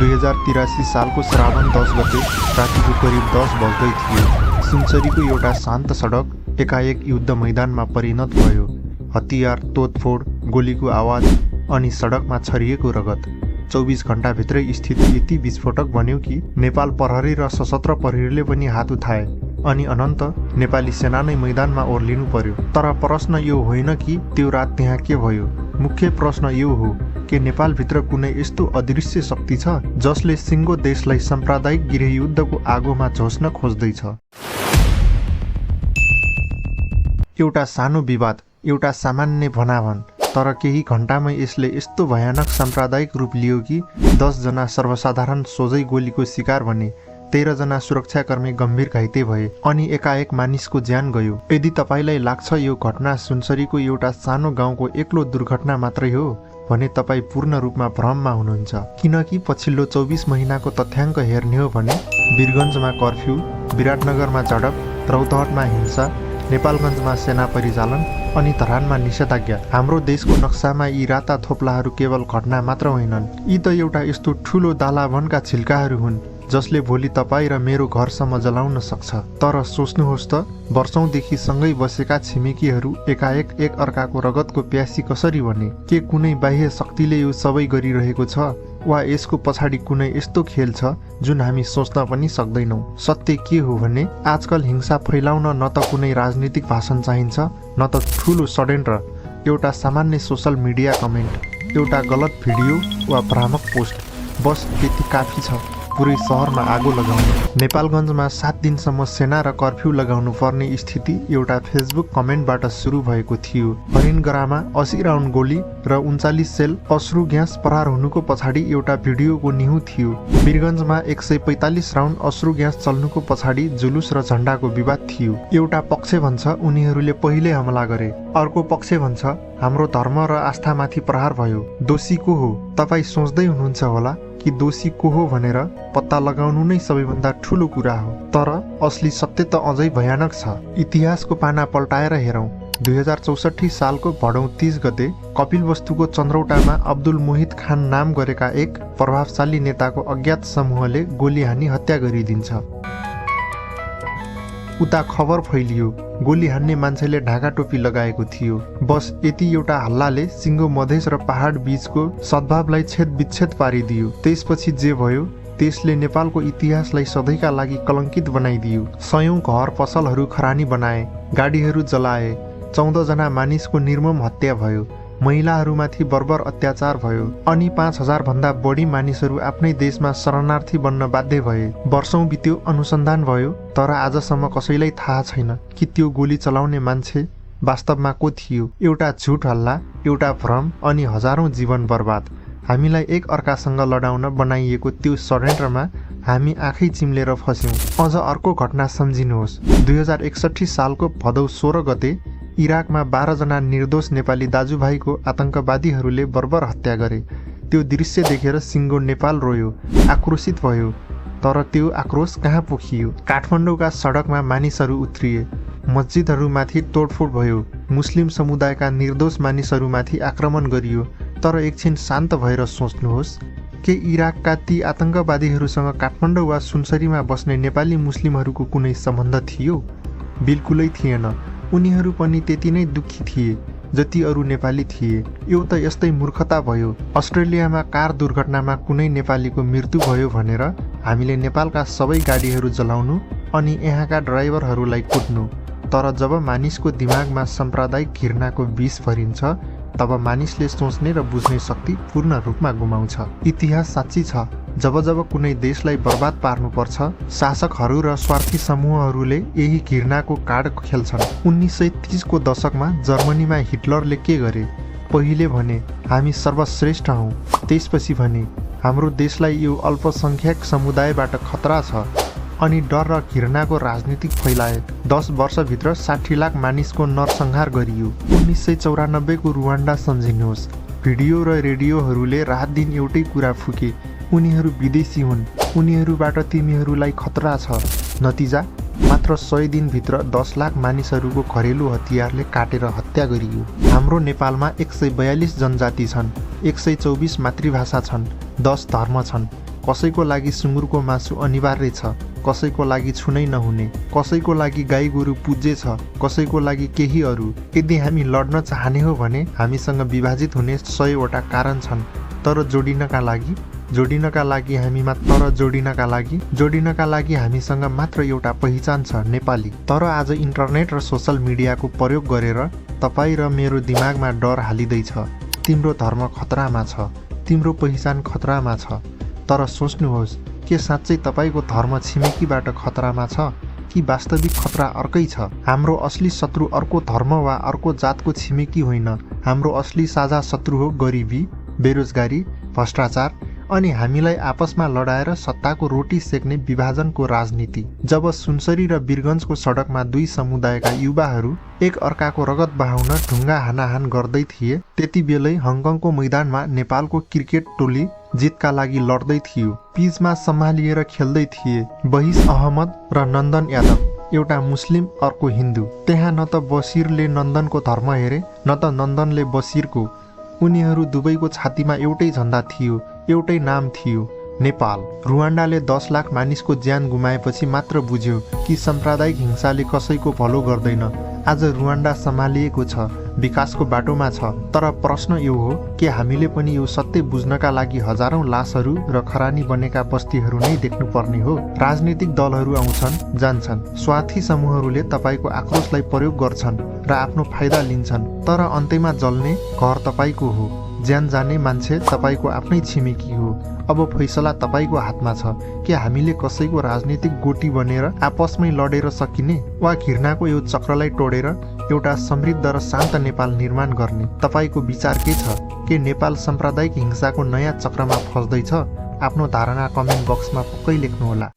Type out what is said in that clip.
2083 सालको श्रावण 10 गते रातिको करिब 10 बज्दै थियो। सुनसरीको एउटा शान्त सडक एकाएक युद्ध मैदानमा परिणत भयो। हतियार, तोडफोड, गोलीको आवाज अनि सडकमा छरिएको रगत। 24 घण्टाभित्रै स्थिति यति विस्फोटक बन्यो कि नेपाल प्रहरी र सशस्त्र प्रहरीले पनि हात उठाए अनि अनन्त नेपाली सेना नै मैदानमा ओर्लिनु पर्यो। तर प्रश्न यो होइन कि त्यो रात त्यहाँ के भयो। मुख्य प्रश्न यो हो कि नेपालभित्र कुनै यस्तो अदृश्य शक्ति छ जसले सिङ्गो देशलाई साम्प्रदायिक गृहयुद्धको आगोमा झोस्न खोज्दैछ। एउटा सानो विवाद, एउटा सामान्य भनाभन, तर केही घण्टामै यसले यस्तो भयानक साम्प्रदायिक रूप लियो कि 10 जना सर्वसाधारण सोझै गोलीको शिकार बने, 13 जना सुरक्षाकर्मी गम्भीर घाइते भए अनि एकाएक मानिसको ज्यान गयो। यदि तपाईलाई लाग्छ यो घटना सुनसरीको एउटा सानो गाउँको एक्लो दुर्घटना मात्रै हो भने तपाईँ पूर्ण रूपमा भ्रममा हुनुहुन्छ। किनकि पछिल्लो 24 महिनाको तथ्याङ्क हेर्ने हो भने वीरगञ्जमा कर्फ्यू, विराटनगरमा झडप, रौतहटमा हिंसा, नेपालगञ्जमा सेना परिचालन अनि धरानमा निषेधाज्ञा। हाम्रो देशको नक्सामा यी राता थोप्लाहरू केवल घटना मात्र होइनन्, यी त एउटा यस्तो ठुलो दालावनका छिल्काहरू हुन् जसले भोलि तपाईँ र मेरो घरसम्म जलाउन सक्छ। तर सोच्नुहोस् त, वर्षौंदेखि सँगै बसेका छिमेकीहरू एकाएक एक अर्काको रगतको प्यासी कसरी बने? के कुनै बाह्य शक्तिले यो सबै गरिरहेको छ वा यसको पछाडि कुनै यस्तो खेल छ जुन हामी सोच्न पनि सक्दैनौँ? सत्य के हो भने आजकल हिंसा फैलाउन न त कुनै राजनीतिक भाषण चाहिन्छ, न त ठुलो षड्यन्त्र, एउटा सामान्य सोसल मिडिया कमेन्ट, एउटा गलत भिडियो वा भ्रामक पोस्ट, बस त्यति काफी छ पुरै शहरमा आगो लगाउनु। नेपालगञ्जमा 7 दिनसम्म सेना र कर्फ्यू लगाउनु पर्ने स्थिति एउटा फेसबुक कमेन्टबाट सुरु भएको थियो। हरिणगरामा 80 राउन्ड गोली र 39 सेल अश्रु ग्यास प्रहार हुनुको पछाडि एउटा भिडियोको निहुँ थियो। वीरगञ्जमा 145 राउन्ड अश्रु ग्यास चल्नुको पछाडि जुलुस र झण्डाको विवाद थियो। एउटा पक्ष भन्छ उनीहरूले पहिले हमला गरे, अर्को पक्ष भन्छ हाम्रो धर्म र आस्थामाथि प्रहार भयो। दोषी को हो? तपाईँ सोच्दै हुनुहुन्छ होला कि दोषी को हो भनेर पत्ता लगाउनु नै सबैभन्दा ठुलो कुरा हो। तर असली सत्य त अझै भयानक छ। इतिहासको पाना पल्टाएर हेरौँ। 2064 सालको भदौ 30 गते कपिलवस्तुको चन्द्रौटामा अब्दुल मोहित खान नाम गरेका एक प्रभावशाली नेताको अज्ञात समूहले गोली हानी हत्या गरिदिन्छ। उता खबर फैलियो गोली हान्ने मान्छेले ढाका टोपी लगाएको थियो। बस यति एउटा हल्लाले सिङ्गो मधेस र पहाड बीचको सद्भावलाई छेदविच्छेद पारिदियो। त्यसपछि जे भयो त्यसले नेपालको इतिहासलाई सधैँका लागि कलङ्कित बनाइदियो। सयौं घर पसलहरू खरानी बनाए, गाडीहरू जलाए, 14 जना मानिसको निर्मम हत्या भयो, महिलाहरूमाथि बर्बर अत्याचार भयो अनि 5000 भन्दा बढी मानिसहरू आफ्नै देशमा शरणार्थी बन्न बाध्य भए। वर्षौं बित्यो, अनुसन्धान भयो, तर आजसम्म कसैलाई थाहा छैन कि त्यो गोली चलाउने मान्छे वास्तवमा को थियो। एउटा झुट हल्ला, एउटा भ्रम अनि हजारौं जीवन बर्बाद। हामीलाई एक अर्कासँग लडाउन बनाइएको त्यो षड्यन्त्रमा हामी आँखै चिम्लेर फस्यौं। अझ अर्को घटना सम्झिनुहोस्। 2061 सालको भदौ 16 गते इराकमा 12 जना निर्दोष नेपाली दाजुभाइको आतंकवादीहरूले बर्बर हत्या गरे। त्यो दृश्य देखेर सिङ्गो नेपाल रोयो, आक्रोशित भयो। तर त्यो आक्रोश कहाँ पोखियो? काठमाडौँका सडकमा मानिसहरू उत्रिए, मस्जिदहरूमाथि तोडफोड भयो, मुस्लिम समुदायका निर्दोष मानिसहरूमाथि आक्रमण गरियो। तर एकछिन शान्त भएर सोच्नुहोस्, के इराकका ती आतंकवादीहरूसँग काठमाडौँ वा सुनसरीमा बस्ने नेपाली मुस्लिमहरूको कुनै सम्बन्ध थियो? बिल्कुलै थिएन। उनीहरू पनि त्यति नै दुःखी थिए जति अरू नेपाली थिए। यो त यस्तै मूर्खता भयो। अस्ट्रेलियामा कार दुर्घटनामा कुनै नेपालीको मृत्यु भयो भनेर हामीले नेपालका सबै गाडीहरू जलाउनु अनि यहाँका ड्राइभरहरूलाई कुट्नु। तर जब मानिसको दिमागमा साम्प्रदायिक घृणाको विष भरिन्छ तब मानिसले सोच्ने र बुझ्ने शक्ति पूर्ण रूपमा गुमाउँछ। इतिहास साँच्ची छ, जब जब कुनै देशलाई बर्बाद पार्नुपर्छ शासकहरू र स्वार्थी समूहहरूले यही घृणाको कार्ड खेल्छन्। 1930 को दशकमा जर्मनीमा हिटलरले के गरे? पहिले भने हामी सर्वश्रेष्ठ हौँ, त्यसपछि भने हाम्रो देशलाई यो अल्पसङ्ख्यक समुदायबाट खतरा छ अनि डर र घृणाको राजनीति फैलाए। 10 वर्षभित्र 60 लाख मानिसको नरसंहार गरियो। 1994 को रुवान्डा सम्झिनुहोस्। भिडियो र रेडियोहरूले रात दिन एउटै कुरा फुके, उनीहरू विदेशी हुन्, उनीहरूबाट तिमीहरूलाई खतरा छ। नतिजा मात्र 100 दिनभित्र 10 लाख मानिसहरूको घरेलु हतियारले काटेर हत्या गरियो। हाम्रो नेपालमा 142 जनजाति छन्, 124 मातृभाषा छन्, 10 धर्म छन्। कसैको लागि सुँगुरको मासु अनिवार्य छ, कसैको लागि छुनै नहुने, कसैको लागि गाई गोरु पूज्य छ, कसैको लागि केही अरू। यदि हामी लड्न चाहने हो भने हामीसँग विभाजित हुने 100 वटा कारण छन्, तर जोडिनका लागि हामीसँग मात्र एउटा पहिचान छ, नेपाली। तर आज इन्टरनेट र सोसल मिडियाको प्रयोग गरेर तपाईँ र मेरो दिमागमा डर हालिँदैछ। तिम्रो धर्म खतरामा छ, तिम्रो पहिचान खतरामा छ। तर सोच्नुहोस्, के साँच्चै तपाईँको धर्म छिमेकीबाट खतरामा छ कि वास्तविक खतरा अर्कै छ? हाम्रो असली शत्रु अर्को धर्म वा अर्को जातको छिमेकी होइन। हाम्रो असली साझा शत्रु हो गरिबी, बेरोजगारी, भ्रष्टाचार अनि हामीलाई आपसमा लडाएर सत्ताको रोटी सेक्ने विभाजनको राजनीति। जब सुनसरी र वीरगञ्जको सडकमा दुई समुदायका युवाहरू एक अर्काको रगत बहाउन ढुङ्गा हानाहान गर्दै थिए, त्यति बेलै हङकङको मैदानमा नेपालको क्रिकेट टोली जितका लागि लड्दै थियो। पिचमा सम्हालिएर खेल्दै थिए बहिस अहमद र नन्दन यादव, एउटा मुस्लिम अर्को हिन्दू। त्यहाँ न त बसिरले नन्दनको धर्म हेरे न त नन्दनले बसिरको। उनीहरू दुवैको छातीमा एउटै झन्डा थियो, एउटै नाम थियो, नेपाल। रुवान्डाले 10 लाख मानिसको ज्यान गुमाएपछि मात्र बुझ्यो कि साम्प्रदायिक हिंसाले कसैको भलो गर्दैन। आज रुवान्डा सम्हालिएको छ, विकासको बाटोमा छ। तर प्रश्न यो हो, के हामीले पनि यो सत्य बुझ्नका लागि हजारौं लासहरू र खरानी बनेका बस्तीहरू नै देख्नुपर्ने हो? राजनीतिक दलहरू आउँछन्, जान्छन्। स्वार्थी समूहहरूले तपाईँको आक्रोशलाई प्रयोग गर्छन् र आफ्नो फाइदा लिन्छन्। तर अन्त्यमा जल्ने घर तपाईँको हो, ज्यान जाने मान्छे तपाईँको आफ्नै छिमेकी हो। अब फैसला तपाईँको हातमा छ। के हामीले कसैको राजनीतिक गोटी बनेर आपसमै लडेर सकिने, वा घृणाको यो चक्रलाई तोडेर एउटा समृद्ध र शान्त नेपाल निर्माण गर्ने? तपाईँको विचार के छ? के नेपाल साम्प्रदायिक हिंसाको नयाँ चक्रमा फस्दैछ? आफ्नो धारणा कमेन्ट बक्समा पक्कै लेख्नुहोला।